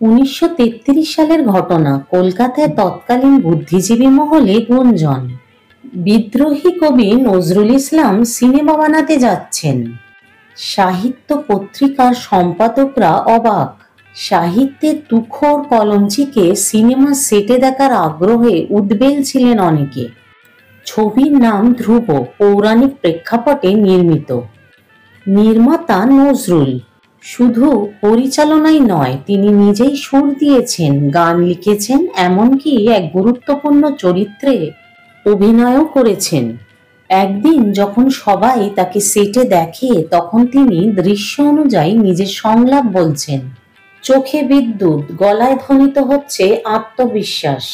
1933 সালের ঘটনা। কলকাতায় তৎকালীন বুদ্ধিজীবী মহলে গুঞ্জন, বিদ্রোহী কবি নজরুল ইসলাম সিনেমা বানাতে যাচ্ছেন। সাহিত্য পত্রিকার সম্পাদকরা অবাক। সাহিত্যের তুখোড় কলমচিকে সিনেমা সেটে দেখার আগ্রহে উদ্বেল ছিলেন অনেকে। ছবির নাম ধ্রুব, পৌরাণিক প্রেক্ষাপটে নির্মিত। নির্মাতা নজরুল। শুধু পরিচালনাই নয়, তিনি নিজেই সুর দিয়েছেন, গান লিখেছেন, এমনকি এক গুরুত্বপূর্ণ চরিত্রে অভিনয়ও করেছেন। একদিন যখন সবাই তাকে সেটে দেখে, তখন তিনি দৃশ্য অনুযায়ী নিজের সংলাপ বলছেন। চোখে বিদ্যুৎ, গলায় ধ্বনিত হচ্ছে আত্মবিশ্বাস।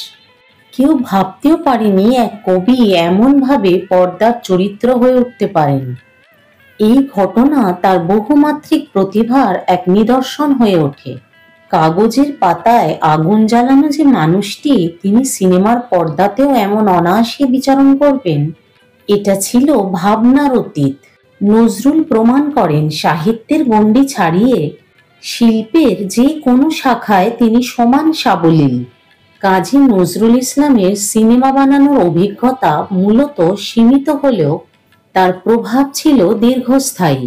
কেউ ভাবতেও পারেনি এক কবি এমনভাবে পর্দার চরিত্র হয়ে উঠতে পারেন। এই ঘটনা তার বহুমাত্রিক প্রতিভার এক নিদর্শন হয়ে ওঠে। কাগজের পাতায় আগুন জ্বালানো যে মানুষটি, তিনি সিনেমার পর্দাতেও এমন অনায়াসে বিচরণ করবেন, এটা ছিল ভাবনার অতীত। নজরুল প্রমাণ করেন সাহিত্যের গণ্ডি ছাড়িয়ে শিল্পের যে কোনো শাখায় তিনি সমান সাবলীল। কাজী নজরুল ইসলামের সিনেমা বানানোর অভিজ্ঞতা মূলত সীমিত হলেও তার প্রভাব ছিল দীর্ঘস্থায়ী।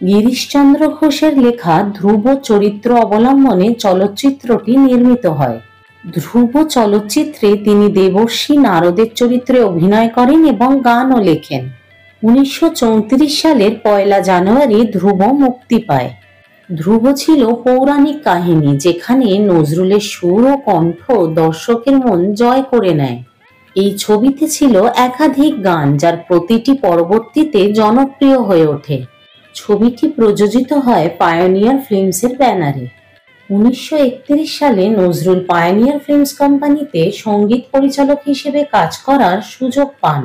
গিরিশচন্দ্র ঘোষের লেখা ধ্রুব চরিত্র অবলম্বনে চলচ্চিত্রটি নির্মিত হয়। ধ্রুব চলচ্চিত্রে তিনি দেবর্ষী নারদের চরিত্রে অভিনয় করেন এবং গানও লেখেন। 1934 সালের 1 জানুয়ারি ধ্রুব মুক্তি পায়। ধ্রুব ছিল পৌরাণিক কাহিনী, যেখানে নজরুলের সুর ও কণ্ঠ দর্শকের মন জয় করে নেয়। এই ছবিতে ছিল একাধিক গান, যার প্রতিটি পরবর্তীতে জনপ্রিয় হয়ে ওঠে। ছবিটি প্রযোজিত হয় পায়োনিয়ার ফিল্মসের ব্যানারে। 1931 সালে নজরুল পায়োনিয়ার ফিল্মস কোম্পানিতে সঙ্গীত পরিচালক হিসেবে কাজ করার সুযোগ পান।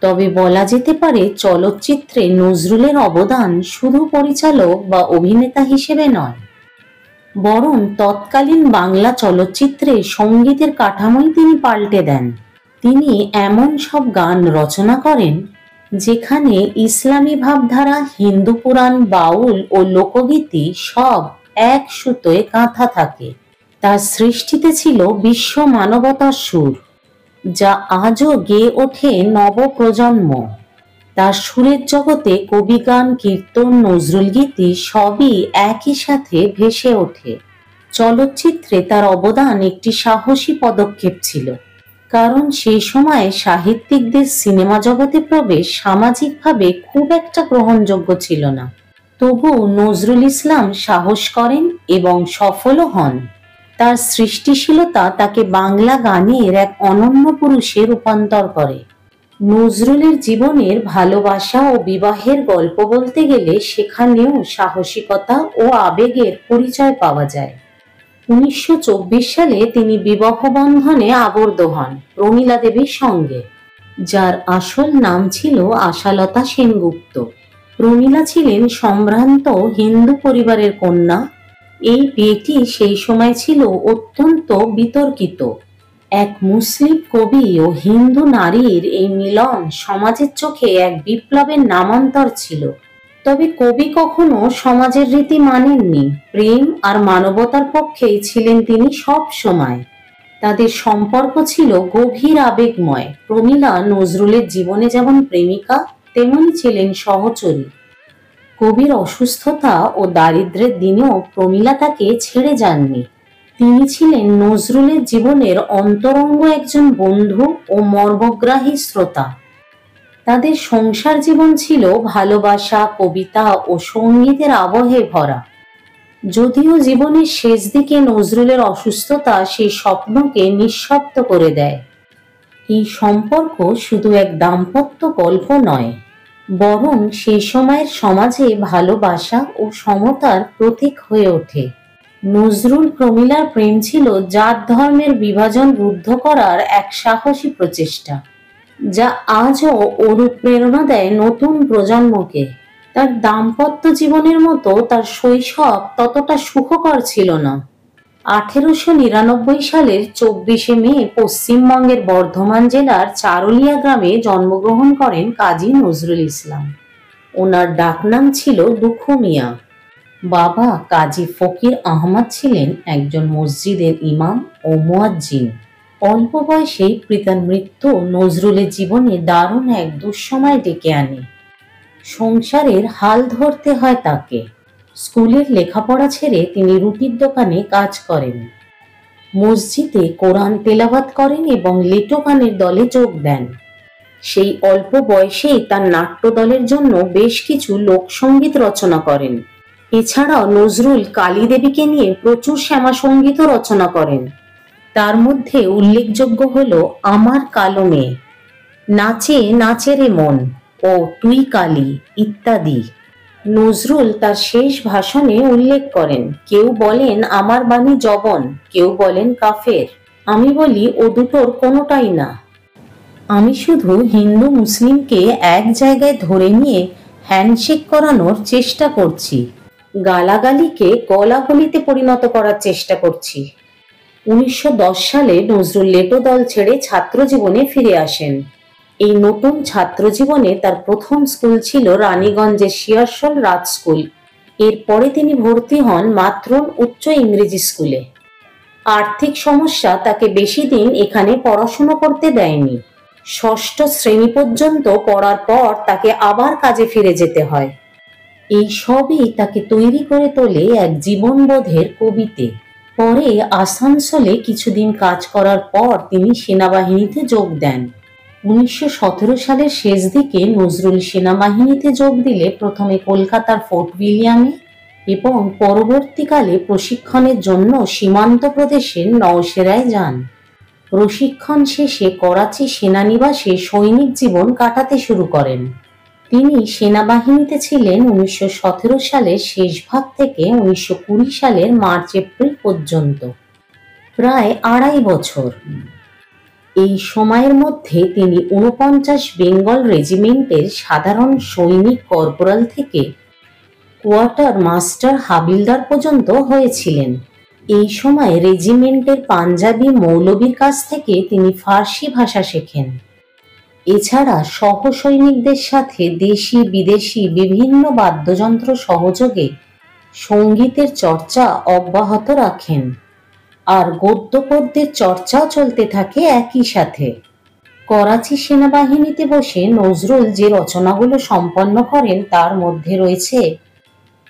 তবে বলা যেতে পারে, চলচ্চিত্রে নজরুলের অবদান শুধু পরিচালক বা অভিনেতা হিসেবে নয়, বরং তৎকালীন বাংলা চলচ্চিত্রে সঙ্গীতের কাঠামোই তিনি পাল্টে দেন। তিনি এমন সব গান রচনা করেন যেখানে ইসলামী ভাবধারা, হিন্দু পুরাণ, বাউল ও লোকগীতি সব এক সুতোয় গাঁথা থাকে। তার সৃষ্টিতে ছিল বিশ্ব মানবতার সুর, যা আজও গেয়ে ওঠে নবপ্রজন্ম। তার সুরের জগতে কবিগান, কীর্তন, নজরুল গীতি সবই একই সাথে ভেসে ওঠে। চলচ্চিত্রে তার অবদান একটি সাহসী পদক্ষেপ ছিল, কারণ সেই সময়ে সাহিত্যিকদের সিনেমা জগতে প্রবেশ সামাজিকভাবে খুব একটা গ্রহণযোগ্য ছিল না। তবু নজরুল ইসলাম সাহস করেন এবং সফলও হন। তার সৃষ্টিশীলতা তাকে বাংলা গানের এক অনন্য পুরুষে রূপান্তর করে। নজরুলের জীবনের ভালোবাসা ও বিবাহের গল্প বলতে গেলে সেখানেও সাহসিকতা ও আবেগের পরিচয় পাওয়া যায়। 1924 সালে তিনি বিবাহ বন্ধনে আবদ্ধ হন প্রমীলা দেবীর সঙ্গে, যার আসল নাম ছিল আশালতা সেনগুপ্ত। প্রমীলা ছিলেন সম্ভ্রান্ত হিন্দু পরিবারের কন্যা। এই বিয়েটি সেই সময় ছিল অত্যন্ত বিতর্কিত। এক মুসলিম কবি ও হিন্দু নারীর এই মিলন সমাজের চোখে এক বিপ্লবের নামান্তর ছিল। তবে কবি কখনো সমাজের রীতি মানেননি। প্রেম আর মানবতার পক্ষেই ছিলেন তিনি সব সময়। তাদের সম্পর্ক ছিল গভীর আবেগময়। প্রমীলা নজরুলের জীবনে যেমন প্রেমিকা, তেমনি ছিলেন সহচরী। কবির অসুস্থতা ও দারিদ্র্যের দিনেও প্রমীলা তাকে ছেড়ে যাননি। তিনি ছিলেন নজরুলের জীবনের অন্তরঙ্গ একজন বন্ধু ও মর্মগ্রাহী শ্রোতা। তাদের সংসার জীবন ছিল ভালোবাসা, কবিতা ও সঙ্গীতের আবহে ভরা। যদিও জীবনের শেষ দিকে নজরুলের অসুস্থতা সেই স্বপ্নকে নিঃশব্দ করে দেয়। এই সম্পর্ক শুধু এক দাম্পত্য গল্প নয়, বরং সেই সময়ের সমাজে ভালোবাসা ও সমতার প্রতীক হয়ে ওঠে। নজরুল প্রমীলার প্রেম ছিল জাত ধর্মের বিভাজন রুদ্ধ করার এক সাহসী প্রচেষ্টা, যা আজও অনুপ্রেরণা দেয় নতুন প্রজন্মকে। তার দাম্পত্য জীবনের মতো তার শৈশব ততটা সুখকর ছিল না। 1899 সালের 24শে মে পশ্চিমবঙ্গের বর্ধমান জেলার চারুলিয়া গ্রামে জন্মগ্রহণ করেন কাজী নজরুল ইসলাম। ওনার ডাকনাম ছিল দুখু মিয়া। বাবা কাজী ফকির আহমদ ছিলেন একজন মসজিদের ইমাম ও মুয়াজ্জিন। অল্প বয়সেই পিতার মৃত্যু নজরুলের জীবনে দারুণ এক দুঃসময় ডেকে আনে। সংসারের হাল ধরতে হয় তাকে। স্কুলের লেখাপড়া ছেড়ে তিনি রুটির দোকানে কাজ করেন। মসজিদে কোরআন তেলাওয়াত করেন এবং লেটো গানের দলে যোগ দেন। সেই অল্প বয়সেই তার নাট্য দলের জন্য বেশ কিছু লোকসঙ্গীত রচনা করেন। এছাড়াও নজরুল কালী দেবীকে নিয়ে প্রচুর শ্যামা সঙ্গীতও রচনা করেন। তার মধ্যে উল্লেখযোগ্য হল আমার কালো মেয়ে, নাচে নাচে রে মন ও তুই কালী ইত্যাদি। নজরুল তার শেষ ভাষণে উল্লেখ করেন, কেউ বলেন আমার বাণী জবন, কেউ বলেন কাফের, আমি বলি ও দুটোর কোনোটাই না। আমি শুধু হিন্দু মুসলিমকে এক জায়গায় ধরে নিয়ে হ্যান্ডশেক করানোর চেষ্টা করছি, গালাগালিকে গলাগলিতে পরিণত করার চেষ্টা করছি। 1910 সালে নজরুল লেটো দল ছেড়ে ছাত্র জীবনে ফিরে আসেন। এই নতুন ছাত্র জীবনে তার প্রথম স্কুল ছিল রানীগঞ্জের শিয়ারশোল রাজ স্কুল। এরপরে তিনি ভর্তি হন মাতরণ উচ্চ ইংরেজি স্কুলে। আর্থিক সমস্যা তাকে বেশি দিন এখানে পড়াশোনা করতে দেয়নি। ষষ্ঠ শ্রেণী পর্যন্ত পড়ার পর তাকে আবার কাজে ফিরে যেতে হয়। এই সবই তাকে তৈরি করে তোলে এক জীবনবোধের কবিতে। পরে আসানসোলে কিছুদিন কাজ করার পর তিনি সেনাবাহিনীতে যোগ দেন। 1917 সালের শেষ দিকে নজরুল সেনাবাহিনীতে যোগ দিলে প্রথমে কলকাতার ফোর্ট উইলিয়ামে এবং পরবর্তীকালে প্রশিক্ষণের জন্য সীমান্ত প্রদেশের নওশেরায় যান। প্রশিক্ষণ শেষে করাচি সেনানিবাসে সৈনিক জীবন কাটাতে শুরু করেন। তিনি সেনাবাহিনীতে ছিলেন 1917 সালের শেষ ভাগ থেকে 1920 সালের মার্চ এপ্রিল পর্যন্ত, প্রায় 2.5 বছর। এই সময়ের মধ্যে তিনি 49 বেঙ্গল রেজিমেন্টের সাধারণ সৈনিক কর্পোরাল থেকে কোয়ার্টার মাস্টার হাবিলদার পর্যন্ত হয়েছিলেন। এই সময় রেজিমেন্টের পাঞ্জাবি মৌলবীর কাছ থেকে তিনি ফার্সি ভাষা শেখেন। এছাড়া সহ সৈনিকদের সাথে দেশি বিদেশি বিভিন্ন বাদ্যযন্ত্র সহযোগে সঙ্গীতের চর্চা অব্যাহত রাখেন। আর গদ্য পদ্যের চর্চাও চলতে থাকে একই সাথে। করাচি সেনাবাহিনীতে বসে নজরুল যে রচনাগুলো সম্পন্ন করেন তার মধ্যে রয়েছে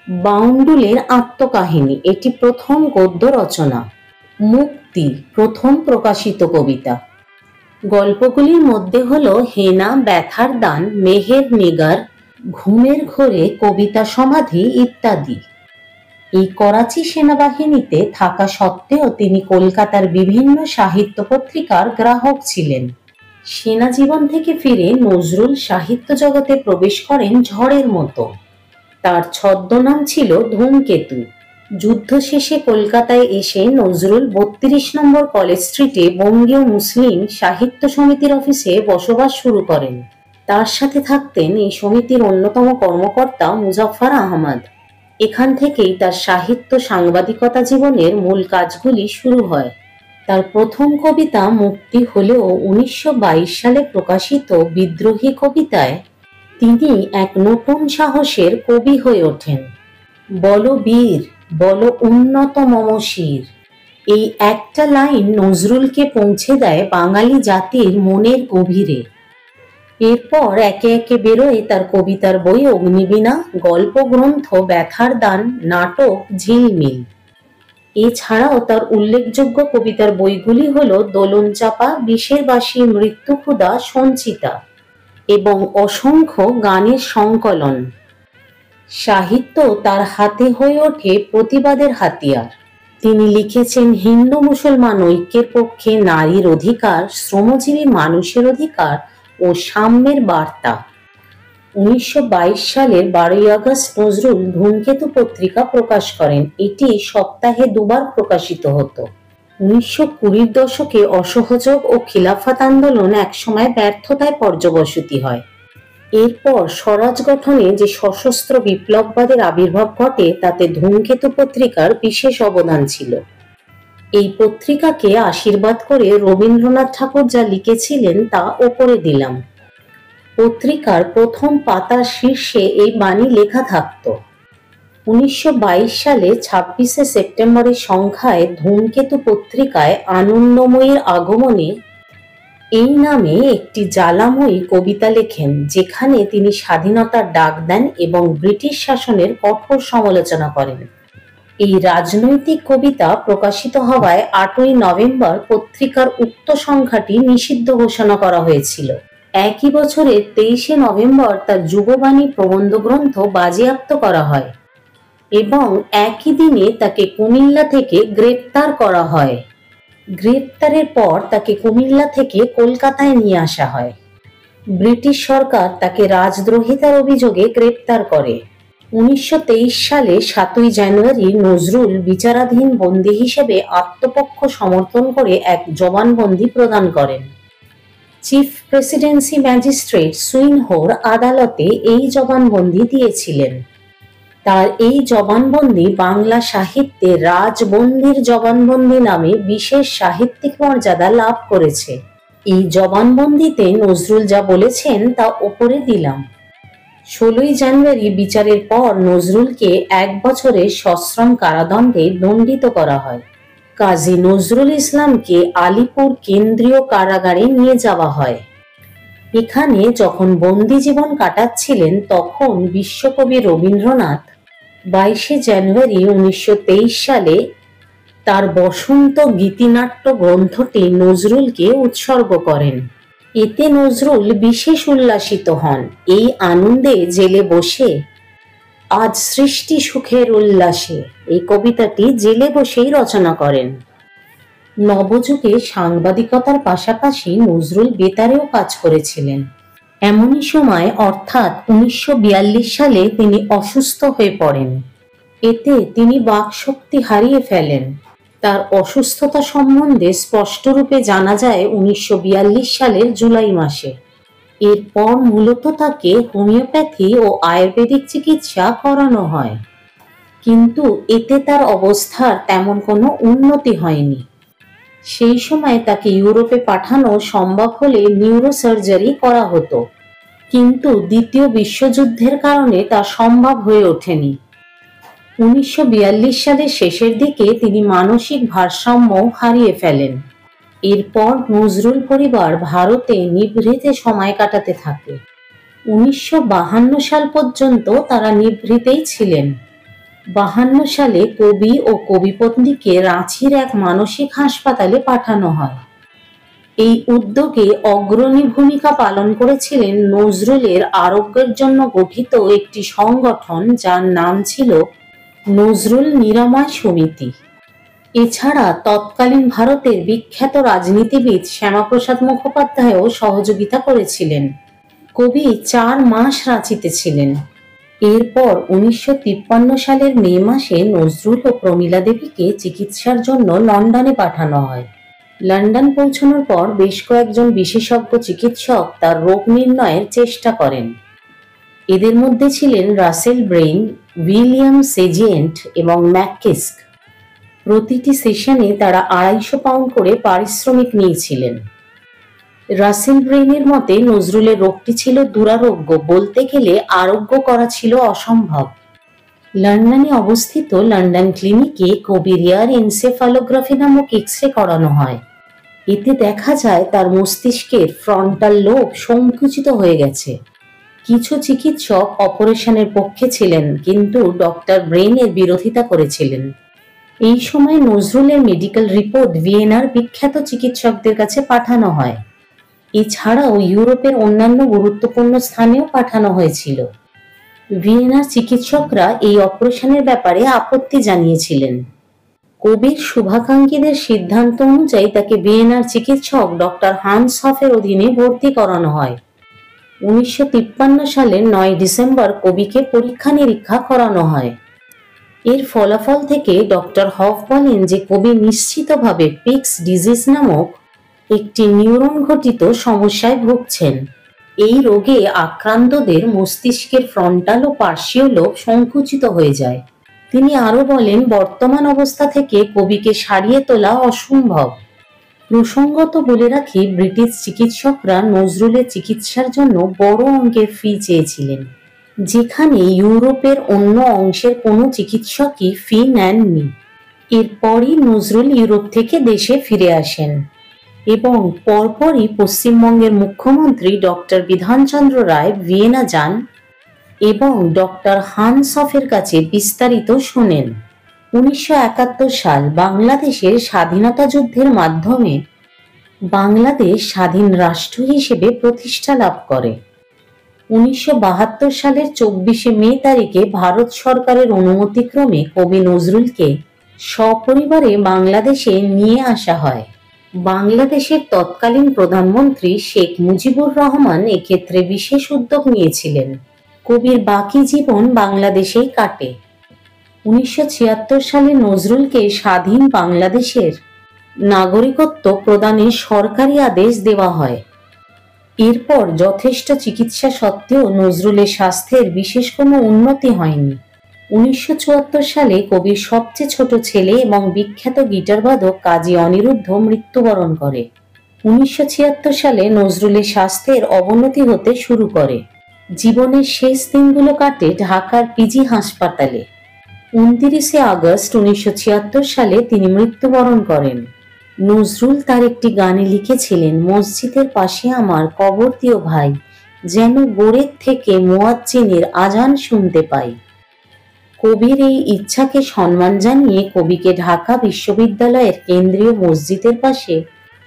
বাউন্ডুলের আত্মকাহিনী, এটি প্রথম গদ্য রচনা। মুক্তি প্রথম প্রকাশিত কবিতা। গল্পগুলির মধ্যে হল হেনা, ব্যথার দান, মেহের নিগার, ঘুমের ঘোরে, কবিতা সমাধি ইত্যাদি। এই করাচি সেনাবাহিনীতে থাকা সত্ত্বেও তিনি কলকাতার বিভিন্ন সাহিত্য পত্রিকার গ্রাহক ছিলেন। সেনা জীবন থেকে ফিরে নজরুল সাহিত্য জগতে প্রবেশ করেন ঝড়ের মতো। তার ছদ্মনাম ছিল ধূমকেতু। যুদ্ধ শেষে কলকাতায় এসে নজরুল 32 নম্বর কলেজ স্ট্রিটে বঙ্গীয় মুসলিম সাহিত্য সমিতির অফিসে বসবাস শুরু করেন। তার সাথে থাকতেন এই সমিতির অন্যতম কর্মকর্তা মুজাফফর আহমদ। এখান থেকেই তার সাহিত্য সাংবাদিকতা জীবনের মূল কাজগুলি শুরু হয়। তার প্রথম কবিতা মুক্তি হলেও 1922 সালে প্রকাশিত বিদ্রোহী কবিতায় তিনি এক নতুন সাহসের কবি হয়ে ওঠেন। বল বীর, বল উন্নত মম শির, এই একটা লাইন নজরুলকে পৌঁছে দেয় বাঙালি জাতির মনের গভীরে। এরপর একে একে বেরোয় তার কবিতার বই অগ্নিবীণা, গল্প গ্রন্থ ব্যথার দান, নাটক ঝিলমিল। এছাড়াও তার উল্লেখযোগ্য কবিতার বইগুলি হল দোলন চাপা, বিষের বাসি, মৃত্যু ক্ষুধা, সঞ্চিতা এবং অসংখ্য গানের সংকলন। সাহিত্য তার হাতে হয়ে ওঠে প্রতিবাদের হাতিয়ার। তিনি লিখেছেন হিন্দু মুসলমান ঐক্যের পক্ষে নারীর অধিকার, শ্রমজীবী মানুষের অধিকার ও সাম্যের বার্তা। 1922 সালের 12 আগস্ট নজরুল ধূমকেতু পত্রিকা প্রকাশ করেন। এটি সপ্তাহে 2 বার প্রকাশিত হতো। 1920 দশকে অসহযোগ ও খিলাফত আন্দোলন একসময় ব্যর্থতায় পর্যবসিত হয়। এরপর স্বরাজ গঠনে যে সশস্ত্র বিপ্লববাদের আবির্ভাব ঘটে তাতে ধূমকেতু পত্রিকার বিশেষ অবদান ছিল। এই পত্রিকাকে আশীর্বাদ করে রবীন্দ্রনাথ ঠাকুর যা লিখেছিলেন তা ওপরে দিলাম। পত্রিকার প্রথম পাতার শীর্ষে এই বাণী লেখা থাকত, 1922 সালে 26শে সেপ্টেম্বরের সংখ্যায় ধূমকেতু পত্রিকায় আনন্দময়ীর আগমনে এই নামে একটি জ্বালাময়ী কবিতা লেখেন, যেখানে তিনি স্বাধীনতার ডাক দেন এবং ব্রিটিশ শাসনের কঠোর সমালোচনা করেন। এই রাজনৈতিক কবিতা প্রকাশিত হওয়ায় 8ই নভেম্বর পত্রিকার উক্ত সংখ্যাটি নিষিদ্ধ ঘোষণা করা হয়েছিল। একই বছরের 23শে নভেম্বর তার যুববাণী প্রবন্ধ গ্রন্থ বাজেয়াপ্ত করা হয় এবং একই দিনে তাকে কুমিল্লা থেকে গ্রেপ্তার করা হয়। গ্রেপ্তারের পর তাকে কুমিল্লা থেকে কলকাতায় নিয়ে আসা হয়। ব্রিটিশ সরকার তাকে রাজদ্রোহিতার অভিযোগে গ্রেপ্তার করে। 1923 সালে 7ই জানুয়ারি নজরুল বিচারাধীন বন্দী হিসেবে আত্মপক্ষ সমর্থন করে এক জবানবন্দি প্রদান করেন। চিফ প্রেসিডেন্সি ম্যাজিস্ট্রেট সুইনহোর আদালতে এই জবানবন্দি দিয়েছিলেন। তার এই জবানবন্দি বাংলা সাহিত্যে রাজবন্দির জবানবন্দি নামে বিশেষ সাহিত্যিক মর্যাদা লাভ করেছে। এই জবানবন্দিতে নজরুল যা বলেছেন তা ওপরে দিলাম। 16ই জানুয়ারি বিচারের পর নজরুলকে 1 বছরের সশ্রম কারাদণ্ডে দণ্ডিত করা হয়। কাজী নজরুল ইসলামকে আলিপুর কেন্দ্রীয় কারাগারে নিয়ে যাওয়া হয়। এখানে যখন বন্দি জীবন কাটাচ্ছিলেন তখন বিশ্বকবি রবীন্দ্রনাথ 22শে জানুয়ারি 1923 সালে তার বসন্ত গীতিনাট্য গ্রন্থটি নজরুলকে উৎসর্গ করেন। এতে নজরুল বিশেষ উল্লাসিত হন। এই আনন্দে জেলে বসে আজ সৃষ্টি সুখের উল্লাসে, এই কবিতাটি জেলে বসেই রচনা করেন। নবযুগে সাংবাদিকতার পাশাপাশি নজরুল বেতারেও কাজ করেছিলেন। এমনই সময় অর্থাৎ 1942 সালে তিনি অসুস্থ হয়ে পড়েন। এতে তিনি বাকশক্তি হারিয়ে ফেলেন। তার অসুস্থতা সম্বন্ধে স্পষ্টরূপে জানা যায় 1942 সালের জুলাই মাসে। এরপর মূলত তাকে হোমিওপ্যাথি ও আয়ুর্বেদিক চিকিৎসা করানো হয়, কিন্তু এতে তার অবস্থার তেমন কোনো উন্নতি হয়নি। সেই সময় তাকে ইউরোপে পাঠানো সম্ভব হলে নিউরোসার্জারি করা হতো, কিন্তু দ্বিতীয় বিশ্বযুদ্ধের কারণে তা সম্ভব হয়ে ওঠেনি। 1942 সালের শেষের দিকে তিনি মানসিক ভারসাম্য হারিয়ে ফেলেন। এরপর নজরুল পরিবার ভারতে নিভৃতে সময় কাটাতে থাকে। 1952 সাল পর্যন্ত তারা নিভৃতেই ছিলেন। 52 সালে কবি ও কবিপত্নীকে রাঁচির এক মানসিক হাসপাতালে পাঠানো হয়। এই উদ্যোগে অগ্রণী ভূমিকা পালন করেছিলেন নজরুলের আরোগ্যের জন্য গঠিত একটি সংগঠন, যার নাম ছিল নজরুল নিরাময় সমিতি। এছাড়া তৎকালীন ভারতের বিখ্যাত রাজনীতিবিদ শ্যামাপ্রসাদ মুখোপাধ্যায়ও সহযোগিতা করেছিলেন। কবি 4 মাস রাঁচিতে ছিলেন। এরপর 1953 সালের মে মাসে নজরুল ও প্রমীলা দেবীকে চিকিৎসার জন্য লন্ডনে পাঠানো হয়। লন্ডন পৌঁছানোর পর বেশ কয়েকজন বিশেষজ্ঞ চিকিৎসক তার রোগ নির্ণয়ের চেষ্টা করেন। এদের মধ্যে ছিলেন রাসেল ব্রেইন, উইলিয়াম সেজিয়েন্ট এবং ম্যাককিস্ক। প্রতিটি সেশনে তারা 250 পাউন্ড করে পারিশ্রমিক নিয়েছিলেন। রাসেল ব্রেইনের মতে নজরুলের রোগটি ছিল দুরারোগ্য, বলতে গেলে আরোগ্য করা ছিল অসম্ভব। লন্ডনে অবস্থিত লন্ডন ক্লিনিকে কবির এয়ার এনসেফালোগ্রাফি নামক এক্স-রে করানো হয়। এতে দেখা যায় তার মস্তিষ্কের ফ্রন্টাল লোব সংকুচিত হয়ে গেছে। কিছু চিকিৎসক অপারেশনের পক্ষে ছিলেন, কিন্তু ডক্টর ব্রেইনের বিরোধিতা করেছিলেন। এই সময় নজরুলের মেডিকেল রিপোর্ট ভিয়েনার বিখ্যাত চিকিৎসকদের কাছে পাঠানো হয়। এছাড়াও ইউরোপের অন্যান্য গুরুত্বপূর্ণ স্থানেও পাঠানো হয়েছিল। ভিয়েনার চিকিৎসকরা এই অপারেশনের ব্যাপারে আপত্তি জানিয়েছিলেন। কবির শুভাকাঙ্ক্ষীদের সিদ্ধান্ত অনুযায়ী তাকে ভিয়েনার চিকিৎসক ডক্টর হান্স হফের অধীনে ভর্তি করানো হয়। 1953 সালের 9 ডিসেম্বর কবিকে পরীক্ষা নিরীক্ষা করানো হয়। এর ফলাফল থেকে ডক্টর হফ বলেন যে কবি নিশ্চিতভাবে পিক্স ডিজিজ নামক একটি নিউরন ঘটিত সমস্যায় ভুগছেন। এই রোগে আক্রান্তদের মস্তিষ্কের ফ্রন্টাল ও পার্শ্বীয় লোব সংকুচিত হয়ে যায়। তিনি আরো বলেন, বর্তমান অবস্থা থেকে কবিকে সারিয়ে তোলা অসম্ভব। প্রসঙ্গত বলে রাখি, ব্রিটিশ চিকিৎসকরা নজরুলের চিকিৎসার জন্য বড় অঙ্কের ফি চেয়েছিলেন। যেখানে ইউরোপের অন্য অংশের কোনো চিকিৎসকই ফি নেননি। এরপরই নজরুল ইউরোপ থেকে দেশে ফিরে আসেন এবং পরপরই পশ্চিমবঙ্গের মুখ্যমন্ত্রী ডক্টর বিধানচন্দ্র রায় ভিয়েনা যান এবং ডক্টর হানসফের কাছে বিস্তারিত শোনেন। 1971 সাল বাংলাদেশের স্বাধীনতা যুদ্ধের মাধ্যমে বাংলাদেশ স্বাধীন রাষ্ট্র হিসেবে প্রতিষ্ঠা লাভ করে। 1972 সালের 24শে মে তারিখে ভারত সরকারের অনুমতিক্রমে কবি নজরুলকে সপরিবারে বাংলাদেশে নিয়ে আসা হয়। বাংলাদেশের তৎকালীন প্রধানমন্ত্রী শেখ মুজিবুর রহমান এক্ষেত্রে বিশেষ উদ্যোগ নিয়েছিলেন। কবির বাকি জীবন বাংলাদেশেই কাটে। 1976 সালে নজরুলকে স্বাধীন বাংলাদেশের নাগরিকত্ব প্রদানের সরকারি আদেশ দেওয়া হয়। এরপর যথেষ্ট চিকিৎসা সত্ত্বেও নজরুলের স্বাস্থ্যের বিশেষ কোনো উন্নতি হয়নি। 1974 সালে কবির সবচেয়ে ছোট ছেলে এবং বিখ্যাত গিটারবাদক কাজী অনিরুদ্ধ মৃত্যুবরণ করে। 1976 সালে নজরুলের স্বাস্থ্যের অবনতি হতে শুরু করে। জীবনের শেষ দিনগুলো কাটে ঢাকার পিজি হাসপাতালে। 29শে আগস্ট 1976 সালে তিনি মৃত্যুবরণ করেন। নজরুল তার একটি গানে লিখেছিলেন, মসজিদের পাশে আমার কবর দিও ভাই, যেন গোরের থেকে মুয়াজ্জিনের আজান শুনতে পাই। কবির এই ইচ্ছাকে সম্মান জানিয়ে কবিকে ঢাকা বিশ্ববিদ্যালয়ের কেন্দ্রীয় মসজিদের পাশে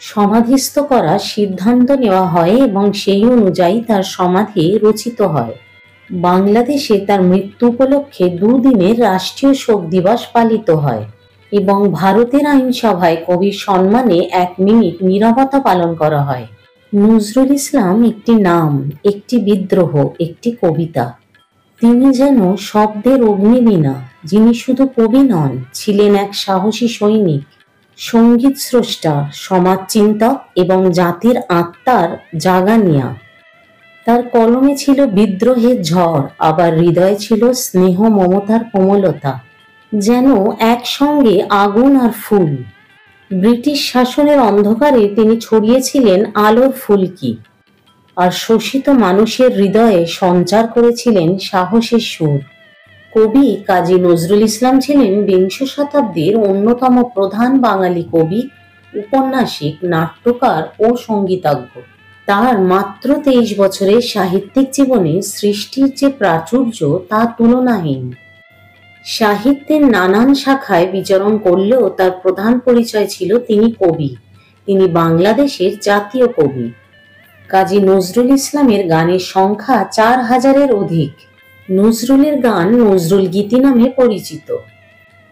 সমাধিস্থ করার সিদ্ধান্ত নেওয়া হয় এবং সেই অনুযায়ী তার সমাধি রচিত হয়। বাংলাদেশে তার মৃত্যু উপলক্ষে দুদিনের রাষ্ট্রীয় শোক দিবস পালিত হয় এবং ভারতের আইনসভায় কবির সম্মানে 1 মিনিট নীরবতা পালন করা হয়। নজরুল ইসলাম একটি নাম, একটি বিদ্রোহ, একটি কবিতা। তিনি যেন শব্দের অগ্নিবীণা, যিনি শুধু কবি নন, ছিলেন এক সাহসী সৈনিক, সঙ্গীত স্রষ্টা, সমাজচিন্তক এবং জাতির আত্মার জাগানিয়া। তার কলমে ছিল বিদ্রোহের ঝড়, আবার হৃদয়ে ছিল স্নেহ মমতার কোমলতা, যেন একসঙ্গে আগুন আর ফুল। ব্রিটিশ শাসনের অন্ধকারে তিনি ছড়িয়েছিলেন আলোর ফুলকি, আর শোষিত মানুষের হৃদয়ে সঞ্চার করেছিলেন সাহসের সুর। কবি কাজী নজরুল ইসলাম ছিলেন বিংশ শতাব্দীর অন্যতম প্রধান বাঙালি কবি, উপন্যাসিক, নাট্যকার ও সঙ্গীতজ্ঞ। তার মাত্র 23 বছরের সাহিত্যিক জীবনে সৃষ্টির যে প্রাচুর্য তা তুলনাহীন। সাহিত্যের নানান শাখায় বিচরণ করলেও তার প্রধান পরিচয় ছিল তিনি কবি, তিনি বাংলাদেশের জাতীয় কবি। কাজী নজরুল ইসলামের গানের সংখ্যা 4000-এর অধিক। নজরুলের গান নজরুল গীতি নামে পরিচিত।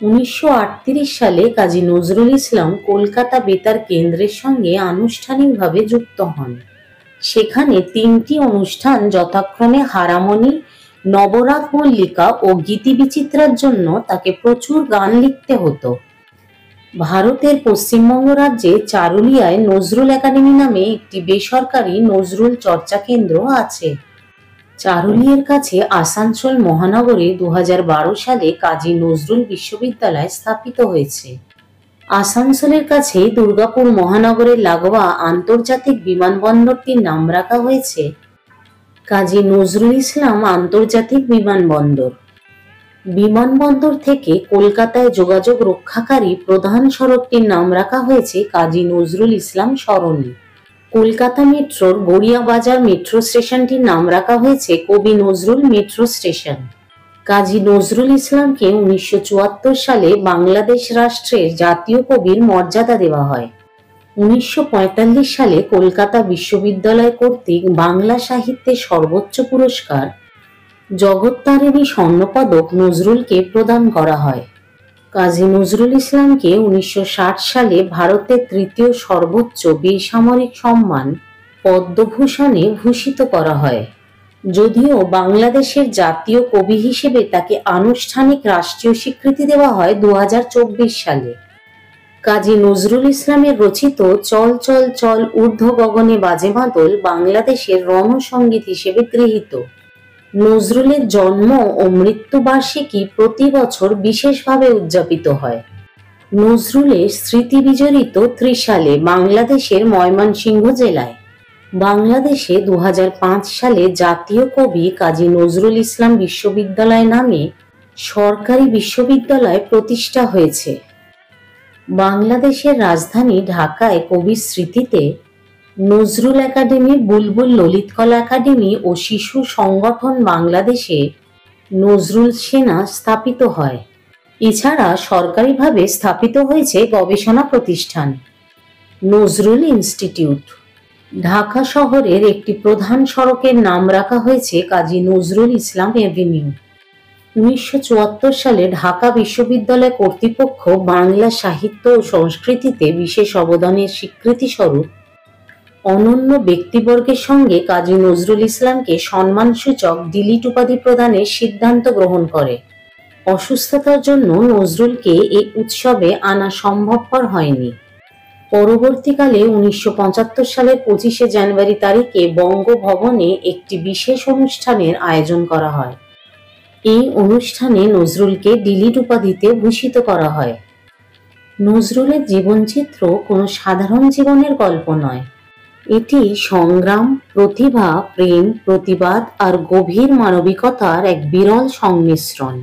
1938 সালে কাজী নজরুল ইসলাম কলকাতা বেতার কেন্দ্রের সঙ্গে আনুষ্ঠানিকভাবে যুক্ত হন। সেখানে 3টি অনুষ্ঠান যথাক্রমে হারামণি, নবরাগ মল্লিকা ও গীতি বিচিত্রার জন্য তাকে প্রচুর গান লিখতে হতো। ভারতের পশ্চিমবঙ্গ রাজ্যে চারুলিয়ায় নজরুল একাডেমি নামে একটি বেসরকারি নজরুল চর্চা কেন্দ্র আছে। চারুলিয়ার কাছে আসানসোল মহানগরে 2012 সালে কাজী নজরুল বিশ্ববিদ্যালয় স্থাপিত হয়েছে। আসানসোলের কাছে দুর্গাপুর মহানগরের লাগোয়া আন্তর্জাতিক বিমানবন্দরটির নাম রাখা হয়েছে কাজী নজরুল ইসলাম আন্তর্জাতিক বিমানবন্দর। বিমানবন্দর থেকে কলকাতায় যোগাযোগ রক্ষাকারী প্রধান সড়কটির নাম রাখা হয়েছে কাজী নজরুল ইসলাম সরণি। কলকাতা মেট্রোর গড়িয়াবাজার মেট্রো স্টেশনটির নাম রাখা হয়েছে কবি নজরুল মেট্রো স্টেশন। কাজী নজরুল ইসলামকে 1974 সালে বাংলাদেশ রাষ্ট্রের জাতীয় কবির মর্যাদা দেওয়া হয়। 1945 সালে কলকাতা বিশ্ববিদ্যালয় কর্তৃক বাংলা সাহিত্যের সর্বোচ্চ পুরস্কার জগত্তারিণী স্বর্ণপদক নজরুলকে প্রদান করা হয়। কাজী নজরুল ইসলামকে 1960 সালে ভারতের 3য় সর্বোচ্চ বেসামরিক সম্মান পদ্মভূষণে ভূষিত করা হয়। যদিও বাংলাদেশের জাতীয় কবি হিসেবে তাকে আনুষ্ঠানিক রাষ্ট্রীয় স্বীকৃতি দেওয়া হয় 2024 সালে। কাজী নজরুল ইসলামের রচিত চল চল চল ঊর্ধ্ব গগনে বাজে মাদল বাংলাদেশের রণসঙ্গীত হিসেবে গৃহীত। নজরুলের জন্ম ও মৃত্যু বার্ষিকী প্রতি বছর বিশেষভাবে উদযাপিত হয়। নজরুলের স্মৃতি বিজড়িত ত্রিশালে বাংলাদেশের ময়মনসিংহ জেলায়। বাংলাদেশে 2005 সালে জাতীয় কবি কাজী নজরুল ইসলাম বিশ্ববিদ্যালয় নামে সরকারি বিশ্ববিদ্যালয় প্রতিষ্ঠা হয়েছে। বাংলাদেশের রাজধানী ঢাকায় কবির স্মৃতিতে নজরুল একাডেমি, বুলবুল ললিতকলা একাডেমি ও শিশু সংগঠন বাংলাদেশে নজরুল সেনা স্থাপিত হয়। এছাড়া সরকারিভাবে স্থাপিত হয়েছে গবেষণা প্রতিষ্ঠান নজরুল ইনস্টিটিউট। ঢাকা শহরের একটি প্রধান সড়কের নাম রাখা হয়েছে কাজী নজরুল ইসলাম এভিনিউ। 1974 সালে ঢাকা বিশ্ববিদ্যালয় কর্তৃপক্ষ বাংলা সাহিত্য ও সংস্কৃতিতে বিশেষ অবদানের স্বীকৃতিস্বরূপ অনন্য ব্যক্তিবর্গের সঙ্গে কাজী নজরুল ইসলামকে সম্মানসূচক ডিলিট উপাধি প্রদানের সিদ্ধান্ত গ্রহণ করে। অসুস্থতার জন্য নজরুলকে এই উৎসবে আনা সম্ভবপর হয়নি। পরবর্তীকালে 1975 সালের 25শে জানুয়ারি তারিখে বঙ্গভবনে একটি বিশেষ অনুষ্ঠানের আয়োজন করা হয়। এই অনুষ্ঠানে নজরুলকে ডিলিট উপাধিতে ভূষিত করা হয়। নজরুলের জীবনচিত্র কোনো সাধারণ জীবনের গল্প নয়। এটি সংগ্রাম, প্রতিভা, প্রেম, প্রতিবাদ আর গভীর মানবিকতার এক বিরল সংমিশ্রণ।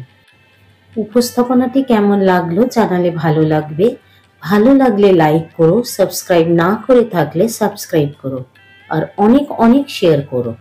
উপস্থাপনাটি কেমন লাগলো জানালে ভালো লাগবে। ভালো লাগলে লাইক করো, সাবস্ক্রাইব না করে থাকলে সাবস্ক্রাইব করো আর অনেক অনেক শেয়ার করো।